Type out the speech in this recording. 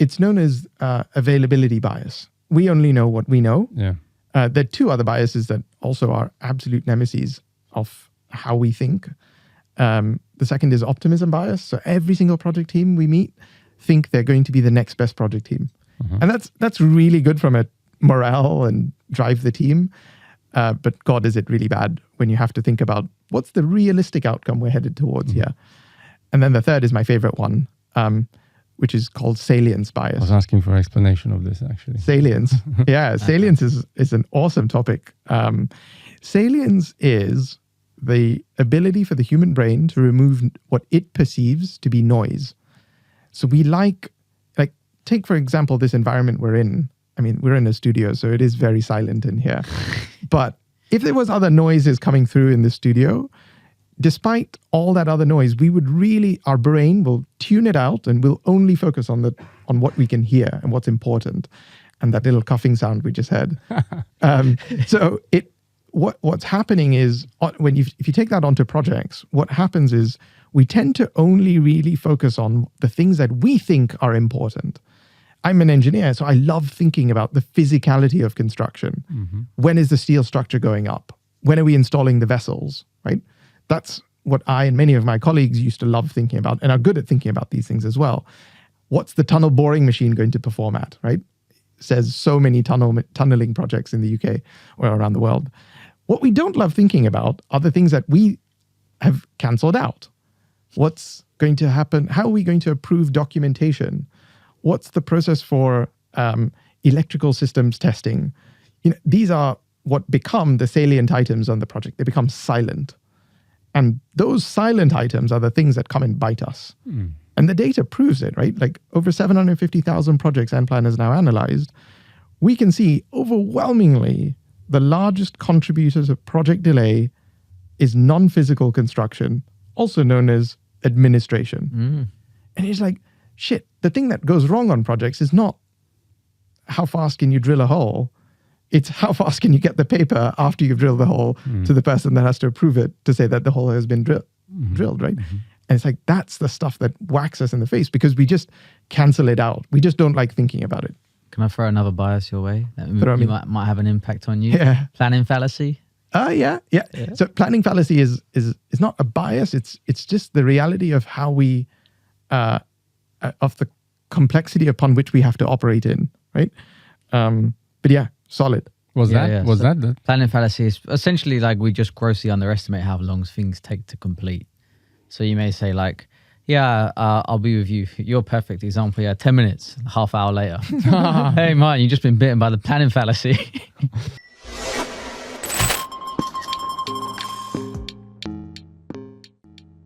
it's known as availability bias. We only know what we know. Yeah. There are two other biases that also are absolute nemesis of how we think. The second is optimism bias. So every single project team we meet think they're going to be the next best project team. And that's really good from a morale and drive the team. But God, is it really bad when you have to think about what's the realistic outcome we're headed towards here. And then the third is my favorite one, which is called salience bias. I was asking for an explanation of this, actually. Salience. Yeah, salience is an awesome topic. Salience is the ability for the human brain to remove what it perceives to be noise. So we take, for example, this environment we're in. I mean, we're in a studio, so it is very silent in here. But if there was other noises coming through in the studio, despite all that other noise, our brain will tune it out and we'll only focus on what we can hear and what's important. And that little coughing sound we just had. So what's happening is if you take that onto projects, what happens is we tend to only really focus on the things that we think are important. I'm an engineer, so I love thinking about the physicality of construction. When is the steel structure going up? When are we installing the vessels, right? That's what I and many of my colleagues used to love thinking about and are good at thinking about these things as well. What's the tunnel boring machine going to perform at, right? Says so many tunneling projects in the UK or around the world. What we don't love thinking about are the things that we have cancelled out. What's going to happen? How are we going to approve documentation? What's the process for electrical systems testing? These are what become the salient items on the project. They become silent. And those silent items are the things that come and bite us. And the data proves it, right? Like over 750,000 projects nPlan has now analyzed. We can see overwhelmingly the largest contributors of project delay is non-physical construction, also known as administration. And it's like, shit, the thing that goes wrong on projects is not how fast can you drill a hole. It's how fast can you get the paper after you've drilled the hole to the person that has to approve it to say that the hole has been drilled, right? And it's like, that's the stuff that whacks us in the face because we just cancel it out. We just don't like thinking about it. Can I throw another bias your way that might have an impact on you? Yeah. Planning fallacy? Yeah. So planning fallacy is not a bias. It's just the reality of how we, of the complexity upon which we have to operate in, right? But yeah, solid. That planning fallacy is essentially like we just grossly underestimate how long things take to complete. So you may say like, I'll be with you. Your perfect example. 10 minutes, half hour later. Hey, man, you've just been bitten by the planning fallacy.